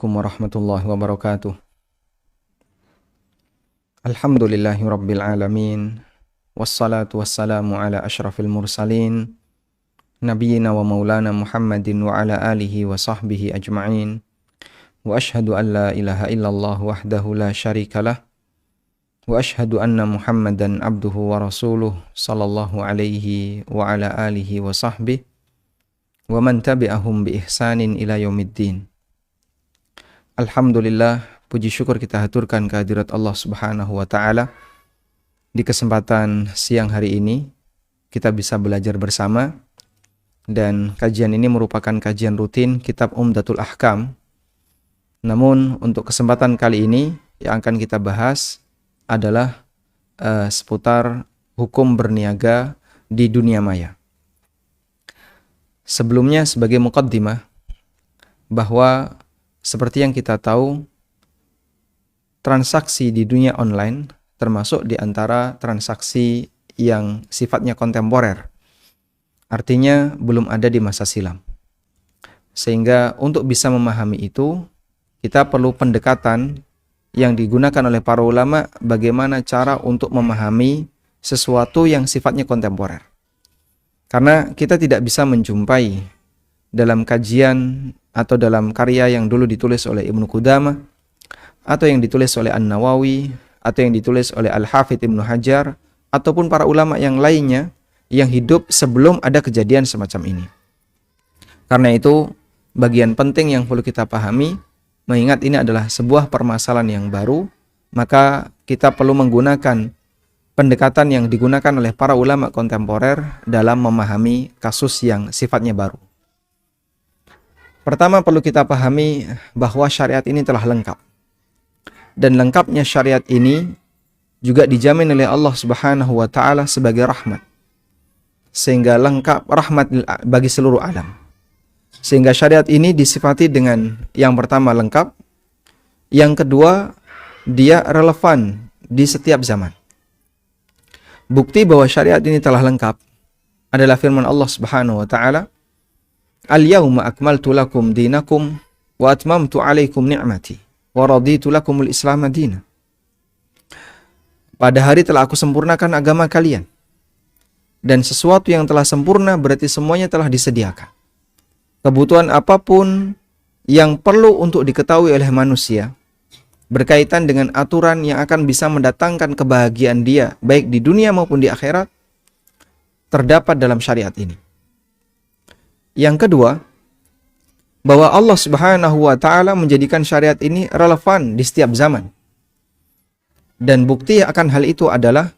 Assalamualaikum warahmatullahi wabarakatuh. Alhamdulillahi rabbil alamin. Wassalatu wassalamu ala ashrafil mursalin. Nabiyyina wa maulana Muhammadin wa ala alihi wa sahbihi ajma'in. Wa ashhadu an la ilaha illallah wahdahu la syarikalah. Wa ashhadu anna Muhammadan abduhu wa rasuluh sallallahu alaihi wa ala alihi wa sahbihi. Wa man tabi'ahum bi ihsanin ila yaumiddin. Alhamdulillah, puji syukur kita haturkan kehadirat Allah Subhanahu wa taala. Di kesempatan siang hari ini kita bisa belajar bersama, dan kajian ini merupakan kajian rutin kitab Umdatul Ahkam. Namun untuk kesempatan kali ini yang akan kita bahas adalah seputar hukum berniaga di dunia maya. Sebelumnya sebagai muqaddimah, bahwa seperti yang kita tahu, transaksi di dunia online termasuk di antara transaksi yang sifatnya kontemporer. Artinya belum ada di masa silam. Sehingga untuk bisa memahami itu, kita perlu pendekatan yang digunakan oleh para ulama bagaimana cara untuk memahami sesuatu yang sifatnya kontemporer. Karena kita tidak bisa menjumpai dalam kajian atau dalam karya yang dulu ditulis oleh Ibnu Qudamah, atau yang ditulis oleh An-Nawawi, atau yang ditulis oleh Al-Hafidh Ibnu Hajar, ataupun para ulama yang lainnya yang hidup sebelum ada kejadian semacam ini. Karena itu, bagian penting yang perlu kita pahami, mengingat ini adalah sebuah permasalahan yang baru, maka kita perlu menggunakan pendekatan yang digunakan oleh para ulama kontemporer dalam memahami kasus yang sifatnya baru. Pertama perlu kita pahami bahwa syariat ini telah lengkap. Dan lengkapnya syariat ini juga dijamin oleh Allah Subhanahu wa taala sebagai rahmat. Sehingga lengkap rahmat bagi seluruh alam. Sehingga syariat ini disifati dengan yang pertama lengkap, yang kedua dia relevan di setiap zaman. Bukti bahwa syariat ini telah lengkap adalah firman Allah Subhanahu wa taala, Al-yawma akmaltu lakum dinakum wa atmamtu alaikum ni'mati wa raditu lakumul islam madina. Pada hari telah aku sempurnakan agama kalian. Dan sesuatu yang telah sempurna berarti semuanya telah disediakan. Kebutuhan apapun yang perlu untuk diketahui oleh manusia berkaitan dengan aturan yang akan bisa mendatangkan kebahagiaan dia baik di dunia maupun di akhirat terdapat dalam syariat ini. Yang kedua, bahwa Allah Subhanahu wa taala menjadikan syariat ini relevan di setiap zaman. Dan bukti akan hal itu adalah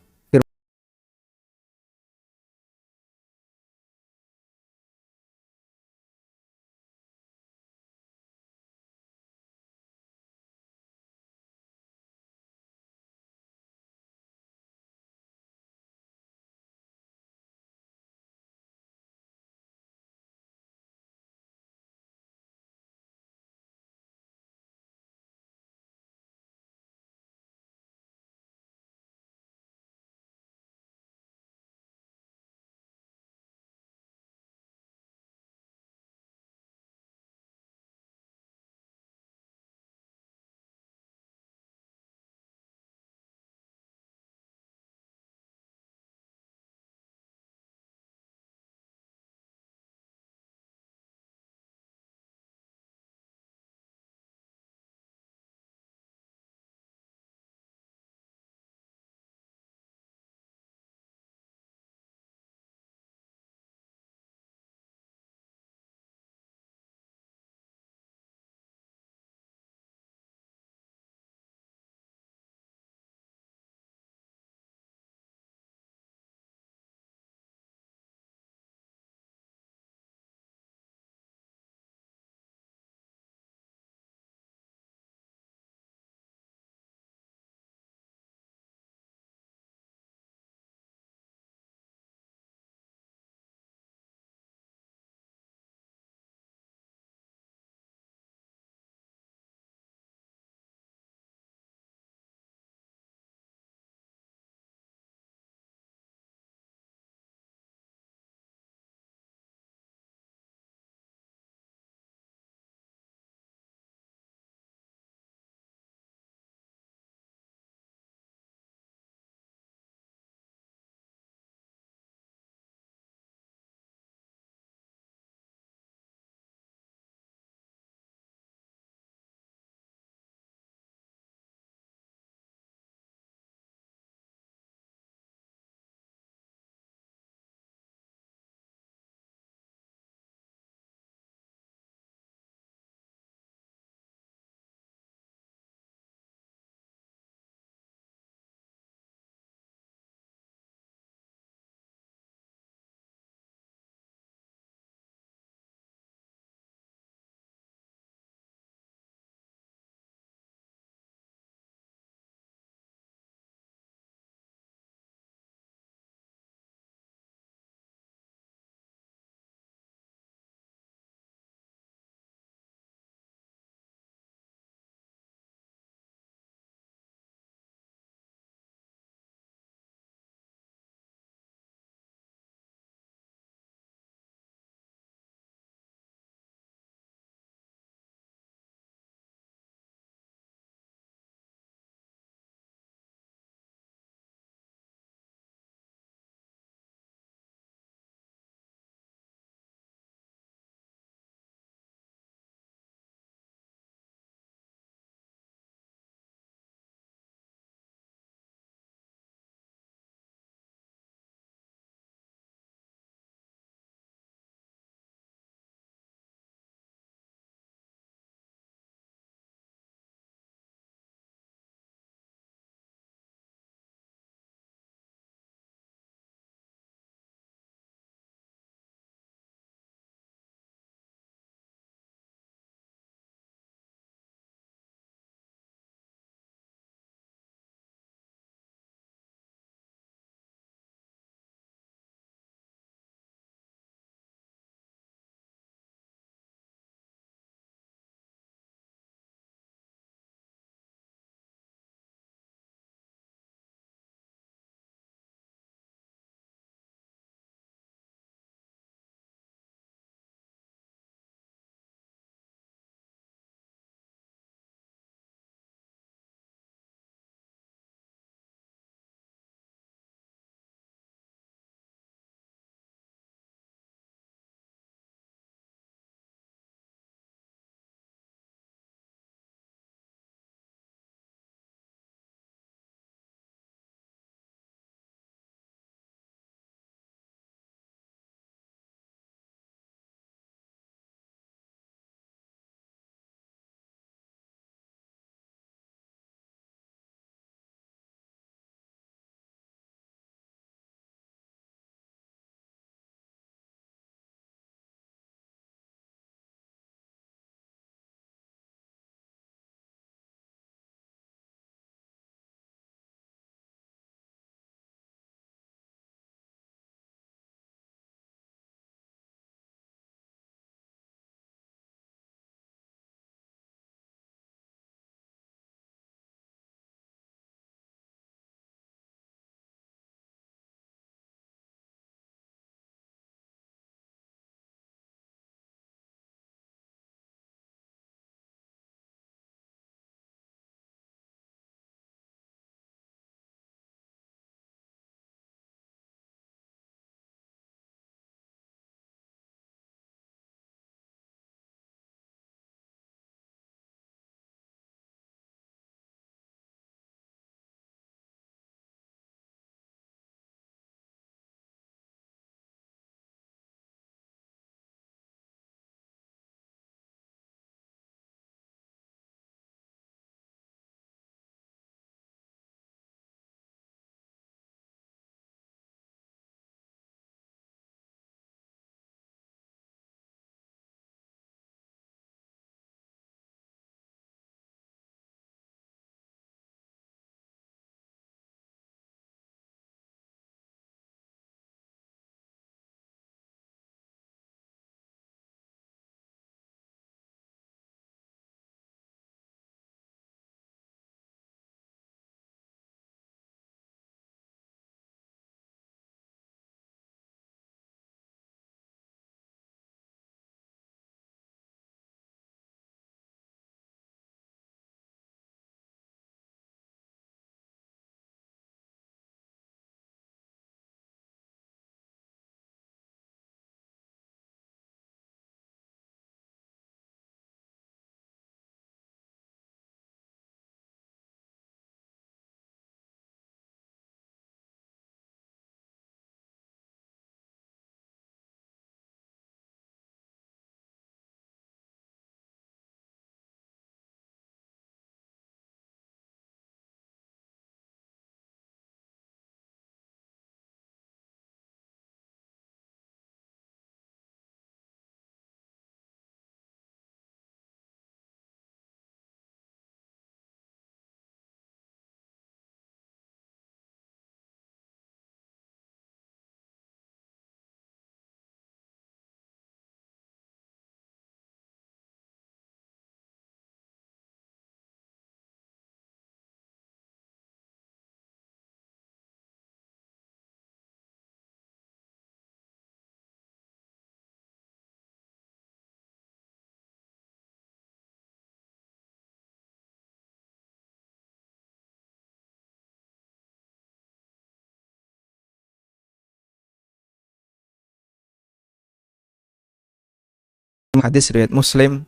Hadis riwayat Muslim,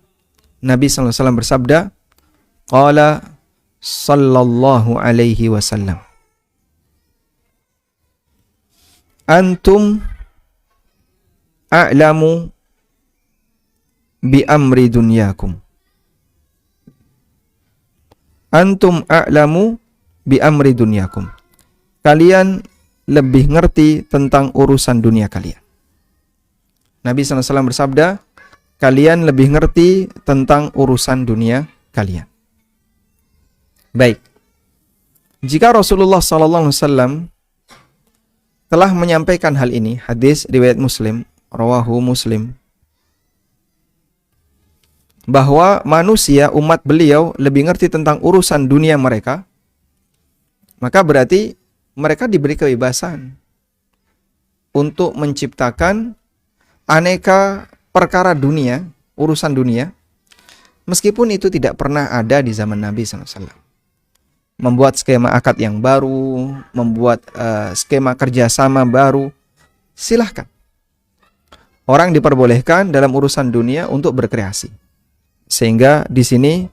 Nabi sallallahu alaihi wasallam bersabda, qala sallallahu alaihi wasallam, antum a'lamu bi amri dunyakum. Antum a'lamu bi amri dunyakum. Kalian lebih ngerti tentang urusan dunia kalian. Nabi SAW bersabda, kalian lebih ngerti tentang urusan dunia kalian. Baik. Jika Rasulullah SAW telah menyampaikan hal ini, hadis riwayat Muslim, rawahu Muslim, bahwa manusia, umat beliau lebih ngerti tentang urusan dunia mereka, maka berarti mereka diberi kebebasan untuk menciptakan aneka perkara dunia, urusan dunia, meskipun itu tidak pernah ada di zaman Nabi SAW. Membuat skema akad yang baru, membuat skema kerjasama baru, silahkan. Orang diperbolehkan dalam urusan dunia untuk berkreasi. Sehingga di sini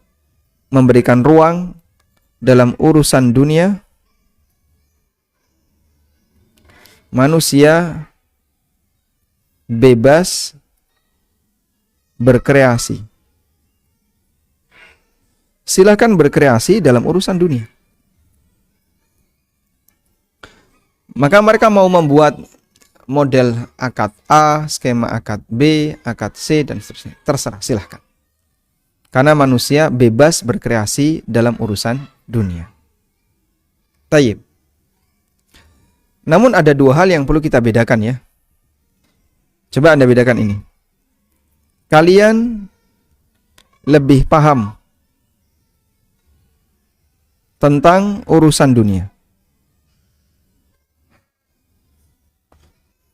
memberikan ruang dalam urusan dunia, manusia bebas berkreasi. Silakan berkreasi dalam urusan dunia. Maka mereka mau membuat model akad A, skema akad B, akad C, dan seterusnya. Terserah, silahkan. Karena manusia bebas berkreasi dalam urusan dunia. Tayyib. Namun ada dua hal yang perlu kita bedakan ya. Coba Anda bedakan ini. Kalian lebih paham tentang urusan dunia.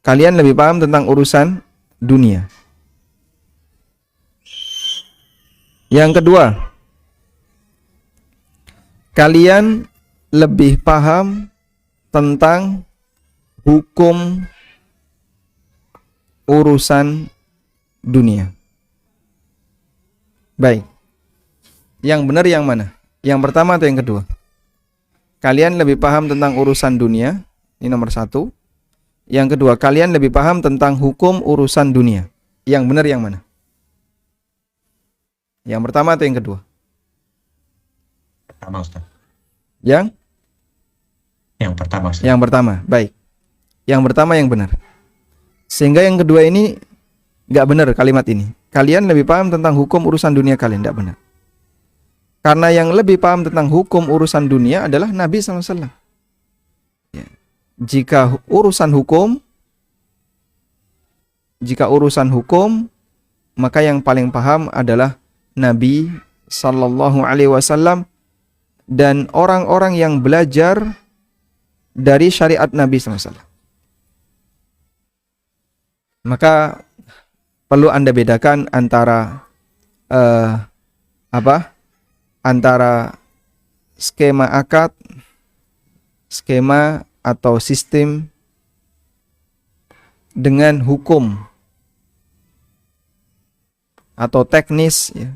Kalian lebih paham tentang urusan dunia. Yang kedua, kalian lebih paham tentang hukum urusan dunia. Baik. Yang benar yang mana? Yang pertama atau yang kedua? Kalian lebih paham tentang urusan dunia. Ini nomor satu. Yang kedua, kalian lebih paham tentang hukum urusan dunia. Yang benar yang mana? Yang pertama atau yang kedua? Pertama, Ustaz. Yang pertama, Ustaz. Yang pertama, baik. Yang pertama yang benar. Sehingga yang kedua ini nggak benar kalimat ini. Kalian lebih paham tentang hukum urusan dunia kalian, nggak benar. Karena yang lebih paham tentang hukum urusan dunia adalah Nabi SAW. Ya. Jika urusan hukum, maka yang paling paham adalah Nabi Sallallahu Alaihi Wasallam dan orang-orang yang belajar dari syariat Nabi SAW. Maka perlu Anda bedakan antara antara skema akad, skema atau sistem dengan hukum atau teknis ya.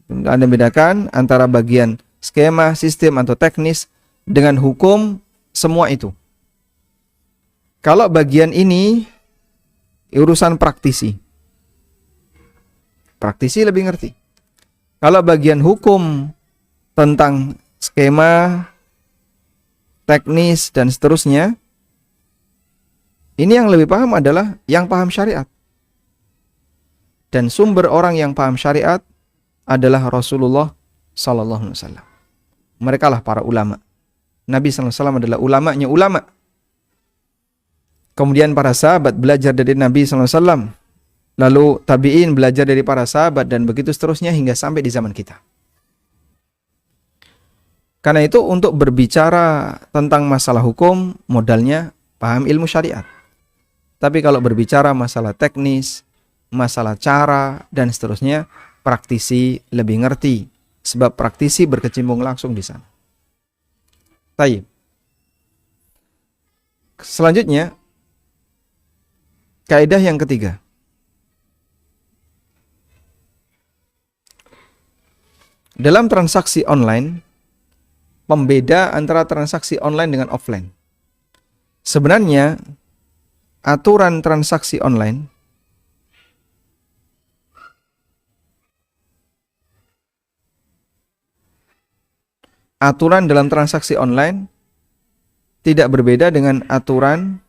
Anda bedakan antara bagian skema, sistem atau teknis dengan hukum, semua itu. Kalau bagian ini urusan praktisi. Praktisi lebih ngerti. Kalau bagian hukum tentang skema, teknis dan seterusnya, ini yang lebih paham adalah yang paham syariat. Dan sumber orang yang paham syariat adalah Rasulullah Sallallahu Alaihi Wasallam. Mereka lah para ulama. Nabi Sallallahu Alaihi Wasallam adalah ulamanya ulama. Kemudian para sahabat belajar dari Nabi Sallallahu Alaihi Wasallam. Lalu tabi'in belajar dari para sahabat dan begitu seterusnya hingga sampai di zaman kita. Karena itu untuk berbicara tentang masalah hukum modalnya paham ilmu syariat. Tapi kalau berbicara masalah teknis, masalah cara dan seterusnya, praktisi lebih ngerti sebab praktisi berkecimpung langsung di sana. Tayyib. Selanjutnya, kaidah yang ketiga. Dalam transaksi online, pembeda antara transaksi online dengan offline. Sebenarnya, aturan transaksi online aturan dalam transaksi online tidak berbeda dengan aturan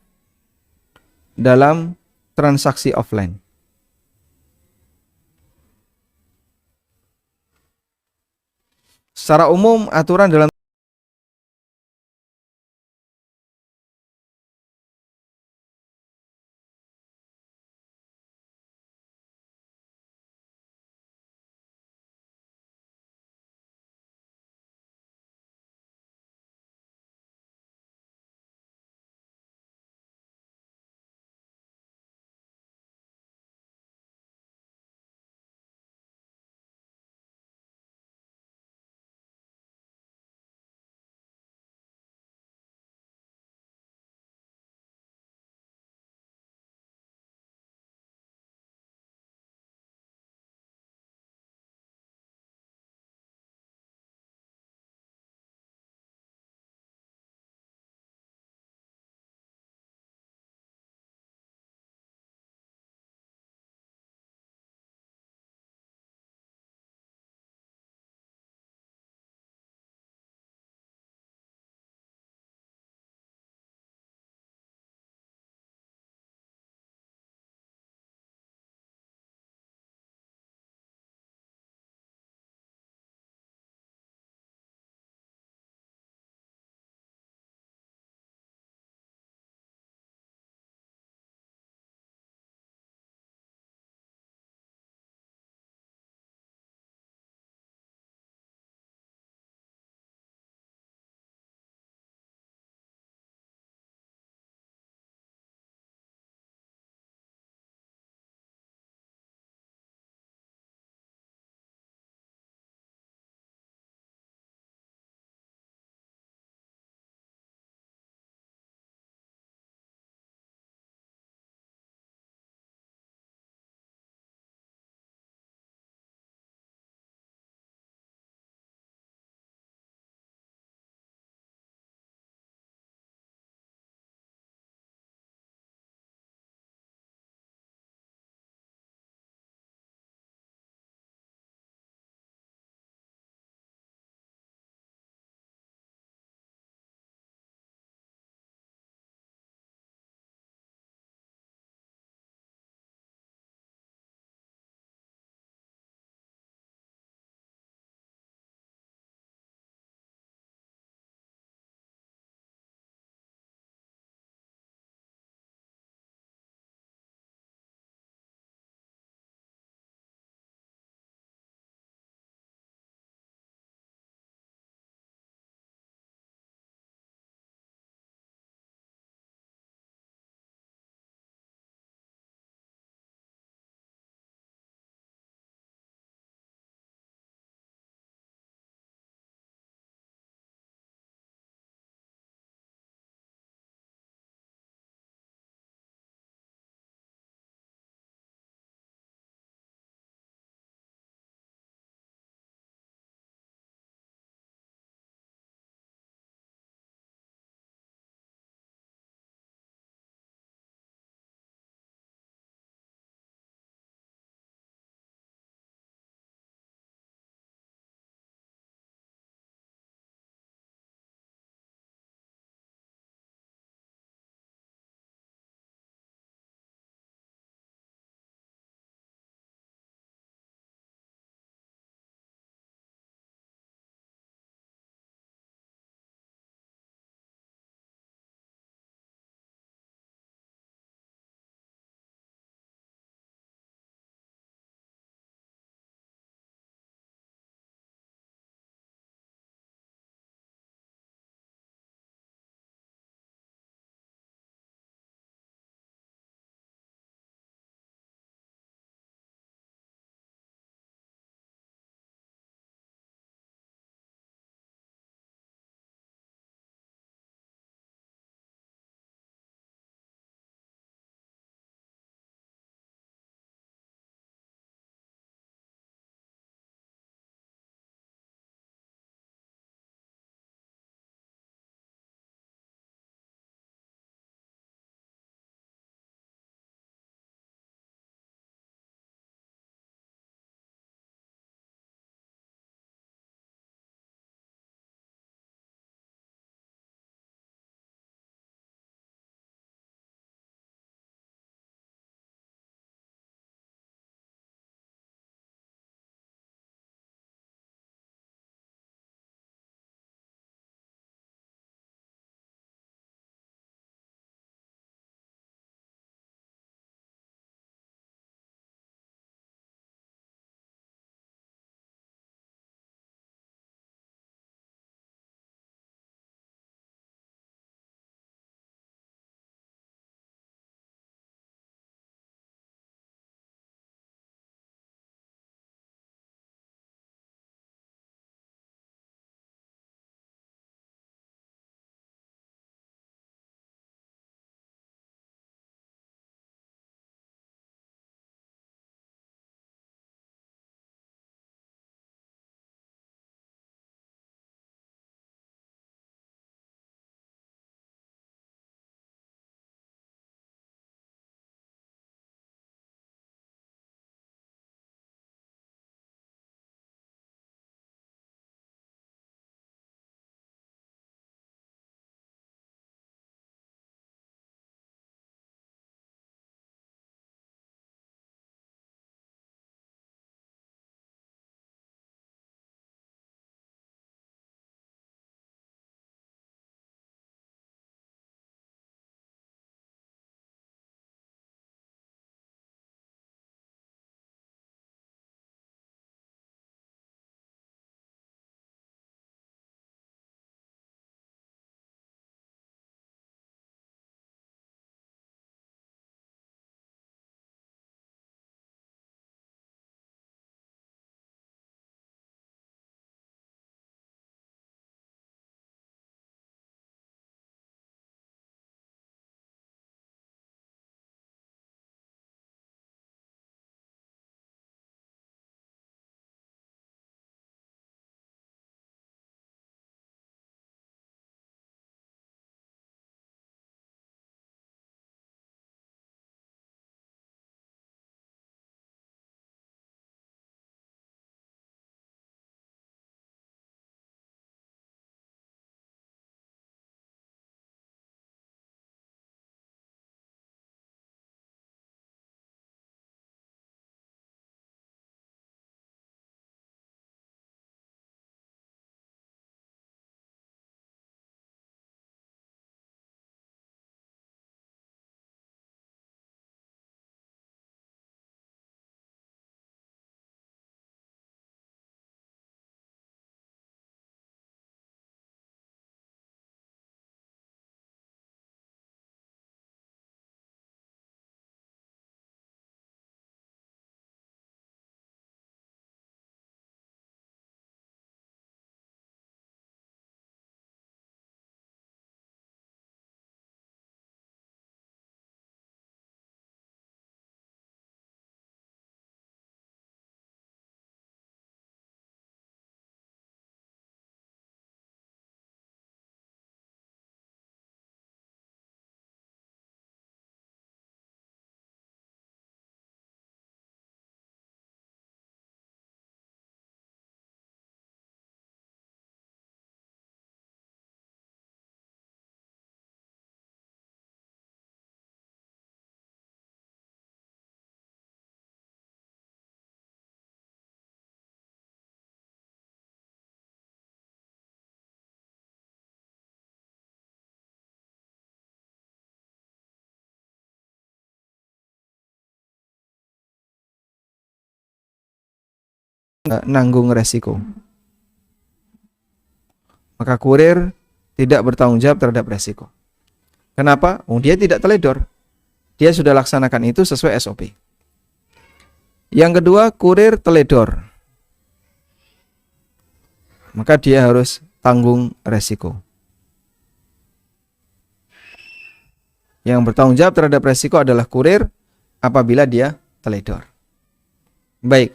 dalam transaksi offline. Secara umum, aturan dalam nanggung resiko. Maka kurir tidak bertanggung jawab terhadap resiko. Kenapa? Dia tidak teledor. Dia sudah laksanakan itu sesuai SOP. Yang kedua, kurir teledor. Maka dia harus tanggung resiko. Yang bertanggung jawab terhadap resiko adalah kurir apabila dia teledor. Baik,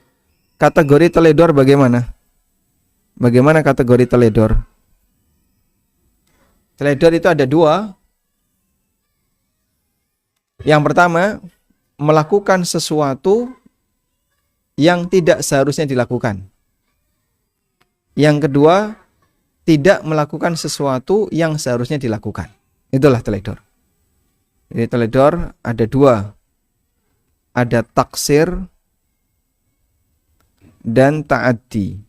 kategori teledor bagaimana? Bagaimana kategori teledor? Teledor itu ada dua. Yang pertama, melakukan sesuatu yang tidak seharusnya dilakukan. Yang kedua, tidak melakukan sesuatu yang seharusnya dilakukan. Itulah teledor. Jadi teledor ada dua. Ada taksir dan ta'addi.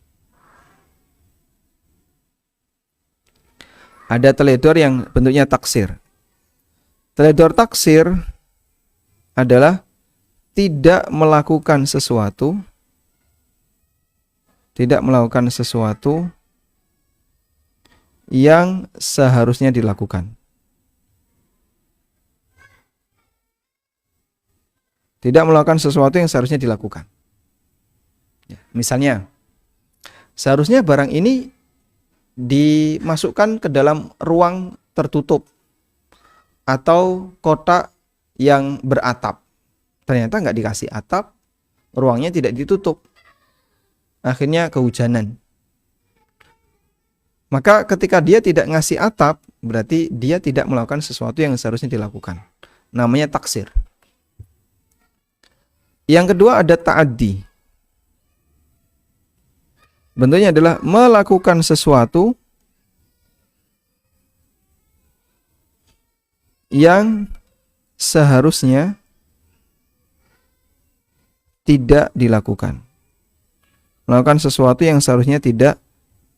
Ada teledor yang bentuknya taksir. Teledor taksir adalah tidak melakukan sesuatu yang seharusnya dilakukan. Tidak melakukan sesuatu yang seharusnya dilakukan. Misalnya, seharusnya barang ini dimasukkan ke dalam ruang tertutup atau kotak yang beratap. Ternyata nggak dikasih atap, ruangnya tidak ditutup. Akhirnya kehujanan. Maka ketika dia tidak ngasih atap, berarti dia tidak melakukan sesuatu yang seharusnya dilakukan. Namanya taksir. Yang kedua ada ta'addi. Bentuknya adalah melakukan sesuatu yang seharusnya tidak dilakukan. Melakukan sesuatu yang seharusnya tidak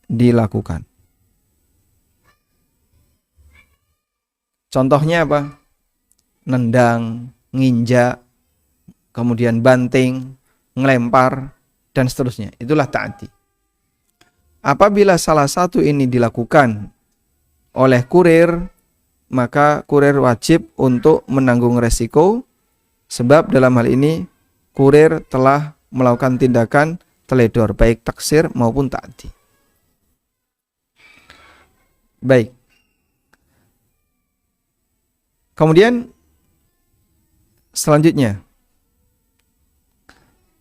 dilakukan. Contohnya apa? Nendang, nginjak, kemudian banting, ngelempar, dan seterusnya. Itulah ta'addi. Apabila salah satu ini dilakukan oleh kurir, maka kurir wajib untuk menanggung resiko, sebab dalam hal ini kurir telah melakukan tindakan teledor, baik taksir maupun ta'addi. Baik. Kemudian selanjutnya,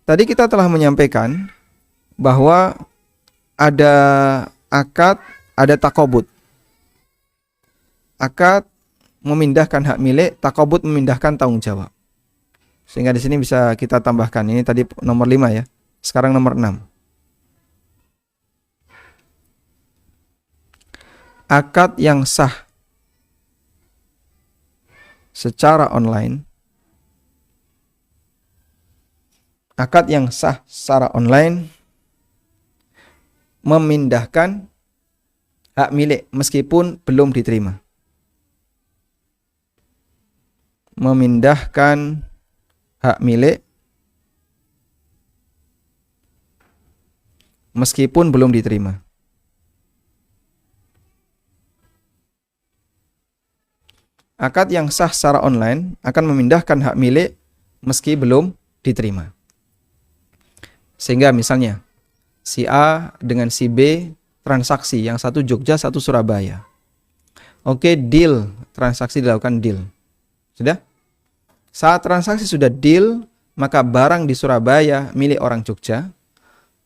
tadi kita telah menyampaikan bahwa ada akad, ada takobut. Akad memindahkan hak milik, takobut memindahkan tanggung jawab. Sehingga di sini bisa kita tambahkan. Ini tadi nomor 5 ya. Sekarang nomor 6. Akad yang sah secara online. Akad yang sah secara online memindahkan hak milik meskipun belum diterima. Memindahkan hak milik meskipun belum diterima. Akad yang sah secara online akan memindahkan hak milik meski belum diterima. Sehingga misalnya si A dengan si B transaksi, yang satu Jogja, satu Surabaya. Oke, deal, transaksi dilakukan deal. Sudah? Saat transaksi sudah deal, maka barang di Surabaya milik orang Jogja.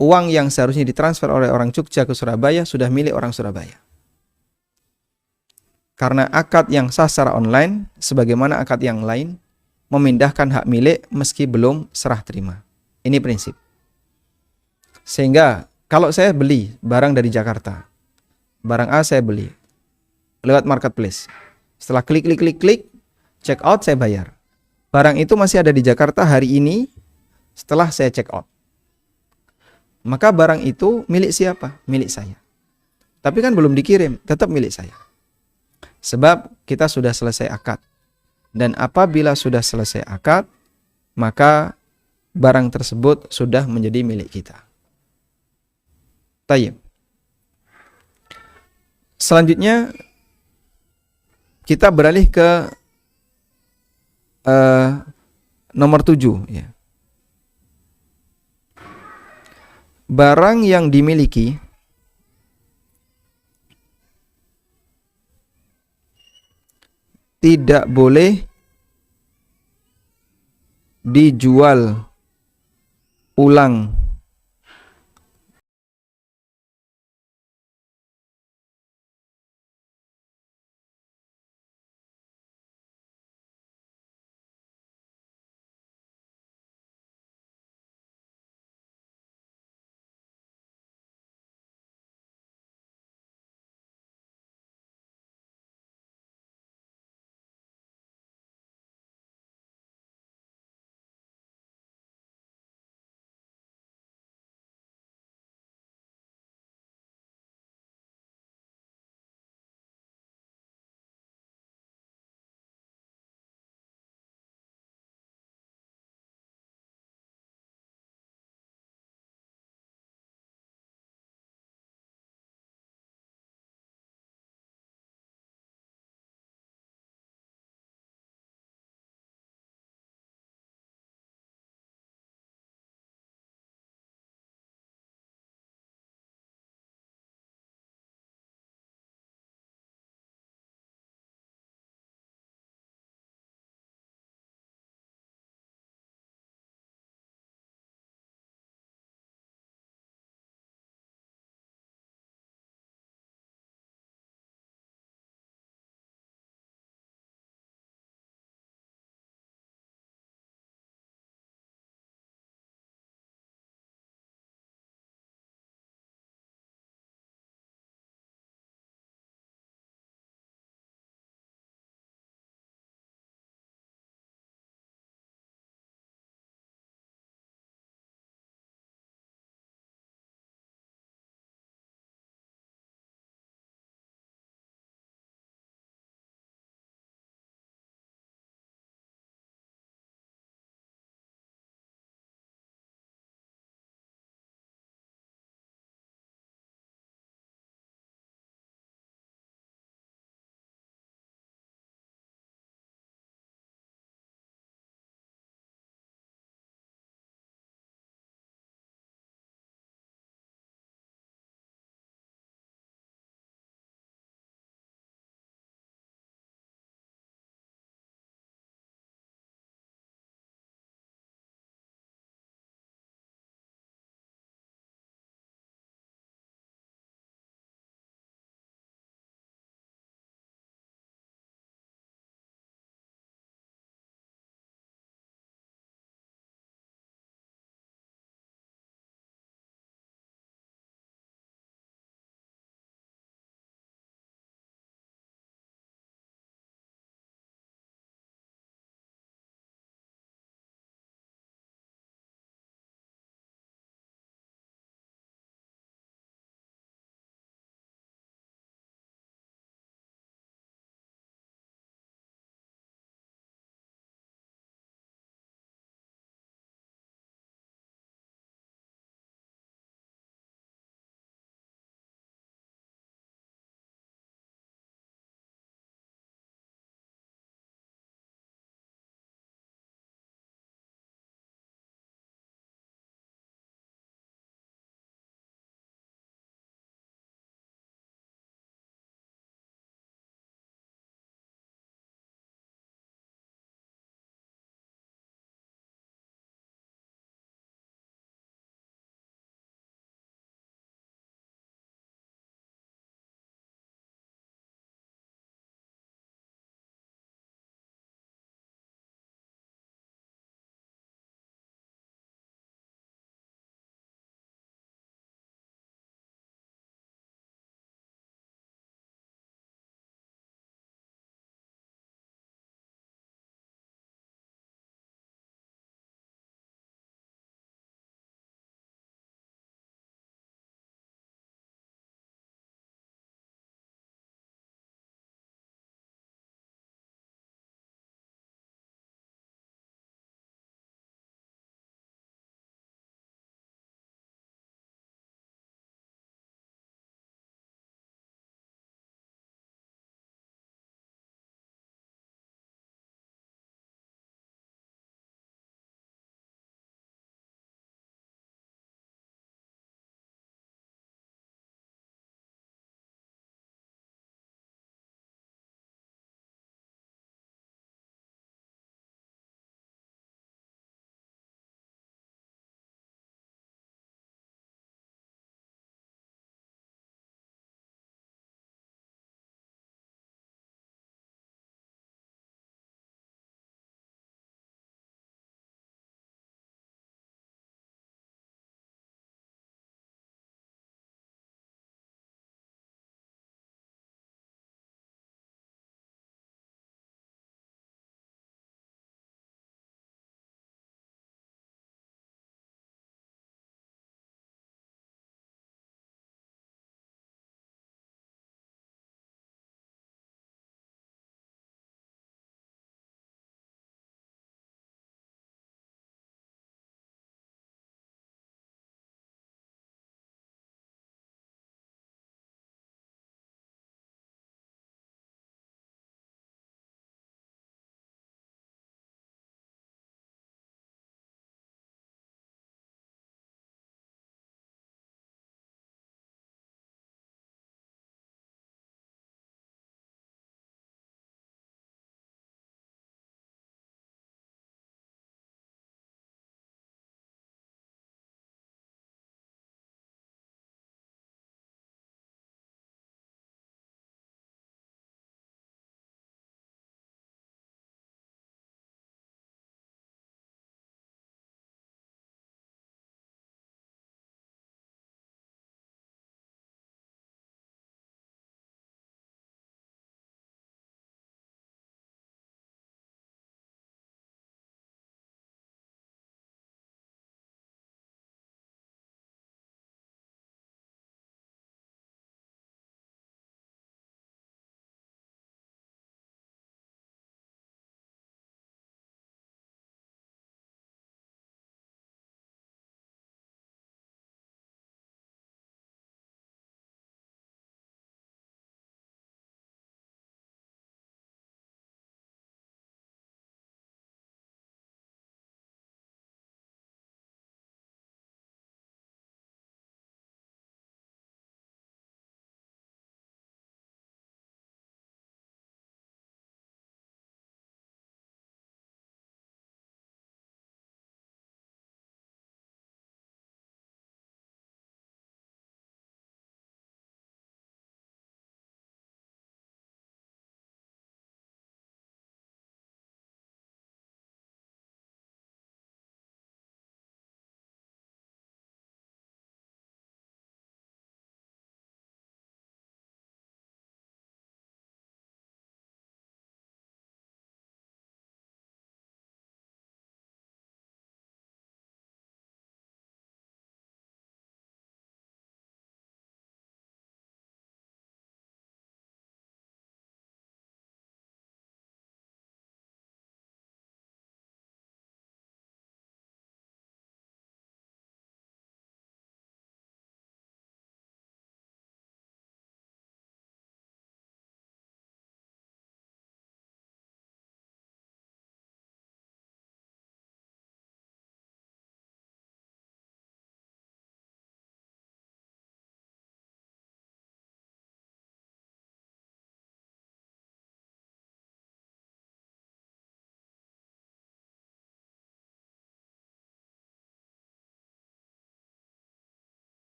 Uang yang seharusnya ditransfer oleh orang Jogja ke Surabaya sudah milik orang Surabaya. Karena akad yang sah secara online, sebagaimana akad yang lain, memindahkan hak milik meski belum serah terima. Ini prinsip. Sehingga kalau saya beli barang dari Jakarta, barang A saya beli lewat marketplace. Setelah klik, check out, saya bayar. Barang itu masih ada di Jakarta hari ini setelah saya check out. Maka barang itu milik siapa? Milik saya. Tapi kan belum dikirim, tetap milik saya. Sebab kita sudah selesai akad. Dan apabila sudah selesai akad, maka barang tersebut sudah menjadi milik kita. Tayyib. Selanjutnya kita beralih ke nomor 7 ya. Barang yang dimiliki tidak boleh dijual ulang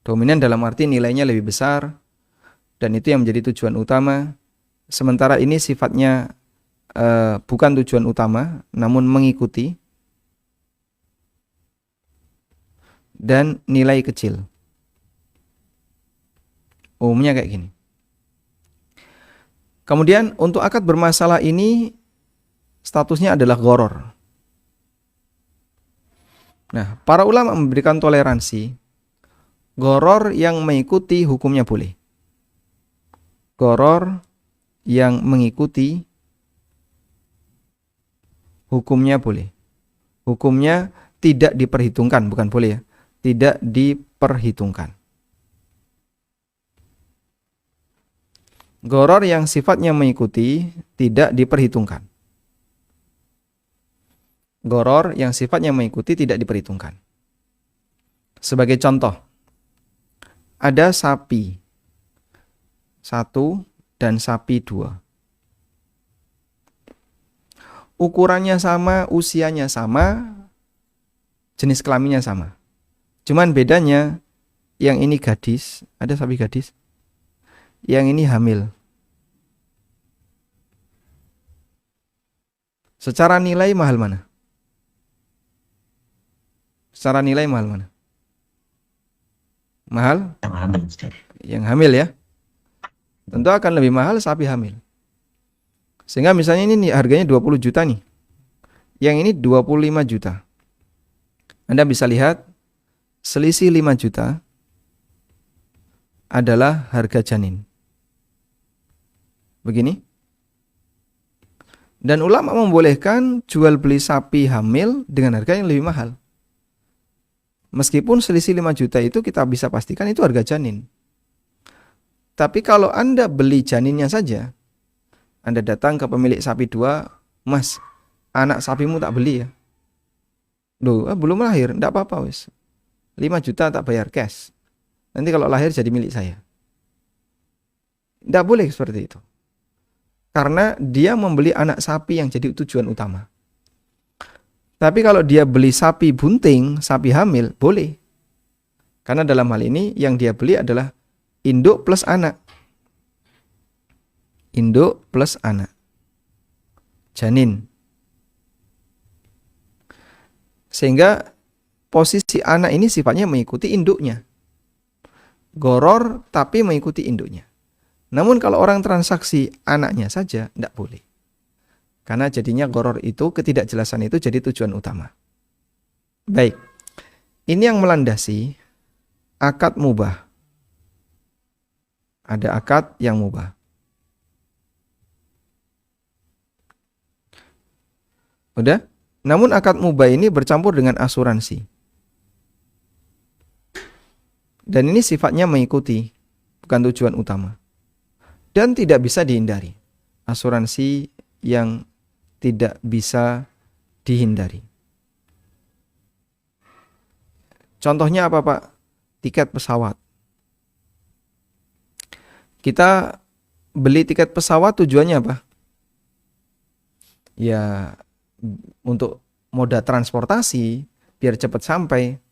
Dominan dalam arti nilainya lebih besar dan itu yang menjadi tujuan utama. Sementara ini sifatnya bukan tujuan utama, namun mengikuti dan nilai kecil. Umumnya kayak gini. Kemudian untuk akad bermasalah ini statusnya adalah gharar. Nah, para ulama memberikan toleransi. Gharar yang mengikuti hukumnya boleh. Gharar yang mengikuti hukumnya boleh. Hukumnya tidak diperhitungkan, bukan boleh ya. Tidak diperhitungkan. Gharar yang sifatnya mengikuti tidak diperhitungkan. Gharar yang sifatnya mengikuti tidak diperhitungkan. Sebagai contoh, ada sapi 1 dan sapi 2. Ukurannya sama, usianya sama, jenis kelaminnya sama. Cuman bedanya yang ini gadis, ada sapi gadis, yang ini hamil. Secara nilai mahal mana? Secara nilai mahal mana? Mahal? Yang hamil, Ustaz. Yang hamil ya. Tentu akan lebih mahal sapi hamil. Sehingga misalnya ini harganya 20 juta nih. Yang ini 25 juta. Anda bisa lihat selisih 5 juta adalah harga janin. Begini. Dan ulama membolehkan jual beli sapi hamil dengan harga yang lebih mahal. Meskipun selisih 5 juta itu kita bisa pastikan itu harga janin. Tapi kalau Anda beli janinnya saja, Anda datang ke pemilik sapi 2, Mas, anak sapimu tak beli ya. Loh, belum lahir, enggak apa-apa wis. 5 juta tak bayar cash. Nanti kalau lahir jadi milik saya. Enggak boleh seperti itu. Karena dia membeli anak sapi yang jadi tujuan utama. Tapi kalau dia beli sapi bunting, sapi hamil, boleh. Karena dalam hal ini yang dia beli adalah induk plus anak. Induk plus anak. Janin. Sehingga posisi anak ini sifatnya mengikuti induknya. Gharar tapi mengikuti induknya. Namun kalau orang transaksi anaknya saja, tidak boleh. Karena jadinya gharar itu, ketidakjelasan itu jadi tujuan utama. Baik. Ini yang melandasi akad mubah. Ada akad yang mubah. Udah? Namun akad mubah ini bercampur dengan asuransi. Dan ini sifatnya mengikuti, bukan tujuan utama. Dan tidak bisa dihindari. Asuransi yang tidak bisa dihindari. Contohnya apa, Pak? Tiket pesawat. Kita beli tiket pesawat tujuannya apa? Ya, untuk moda transportasi, biar cepat sampai.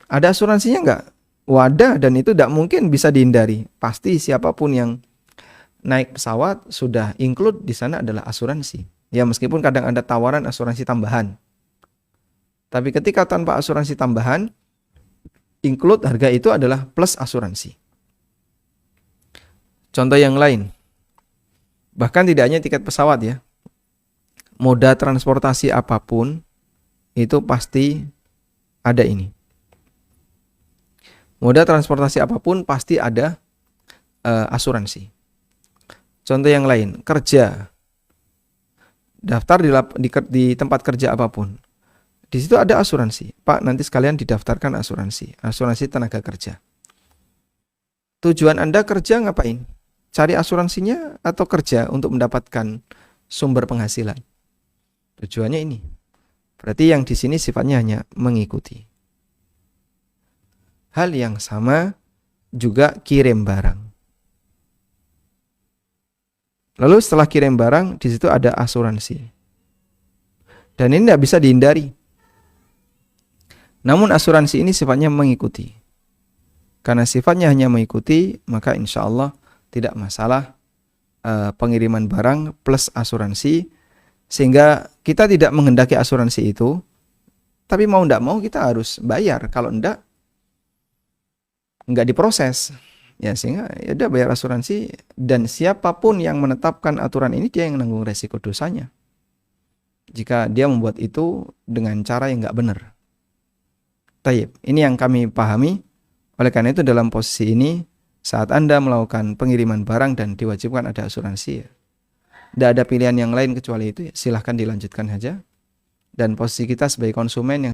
Ada asuransinya enggak? Wadah, dan itu tidak mungkin bisa dihindari. Pasti siapapun yang naik pesawat sudah include di sana adalah asuransi. Ya meskipun kadang ada tawaran asuransi tambahan. Tapi ketika tanpa asuransi tambahan, include harga itu adalah plus asuransi. Contoh yang lain. Bahkan tidak hanya tiket pesawat ya. Moda transportasi apapun itu pasti ada ini. Moda transportasi apapun pasti ada asuransi. Contoh yang lain, kerja. Daftar di tempat kerja apapun. Di situ ada asuransi. Pak, nanti sekalian didaftarkan asuransi. Asuransi tenaga kerja. Tujuan Anda kerja ngapain? Cari asuransinya atau kerja untuk mendapatkan sumber penghasilan? Tujuannya ini. Berarti yang di sini sifatnya hanya mengikuti. Hal yang sama juga kirim barang. Lalu setelah kirim barang, di situ ada asuransi. Dan ini tidak bisa dihindari. Namun asuransi ini sifatnya mengikuti. Karena sifatnya hanya mengikuti, maka insya Allah tidak masalah pengiriman barang plus asuransi, sehingga kita tidak menghendaki asuransi itu, tapi mau tidak mau kita harus bayar. Kalau enggak diproses. Ya, sehingga ya udah bayar asuransi, dan siapapun yang menetapkan aturan ini dia yang menanggung resiko dosanya. Jika dia membuat itu dengan cara yang nggak benar. Taib. Ini yang kami pahami. Oleh karena itu dalam posisi ini, saat Anda melakukan pengiriman barang dan diwajibkan ada asuransi, ya, tidak ada pilihan yang lain kecuali itu, ya, silahkan dilanjutkan saja. Dan posisi kita sebagai konsumen yang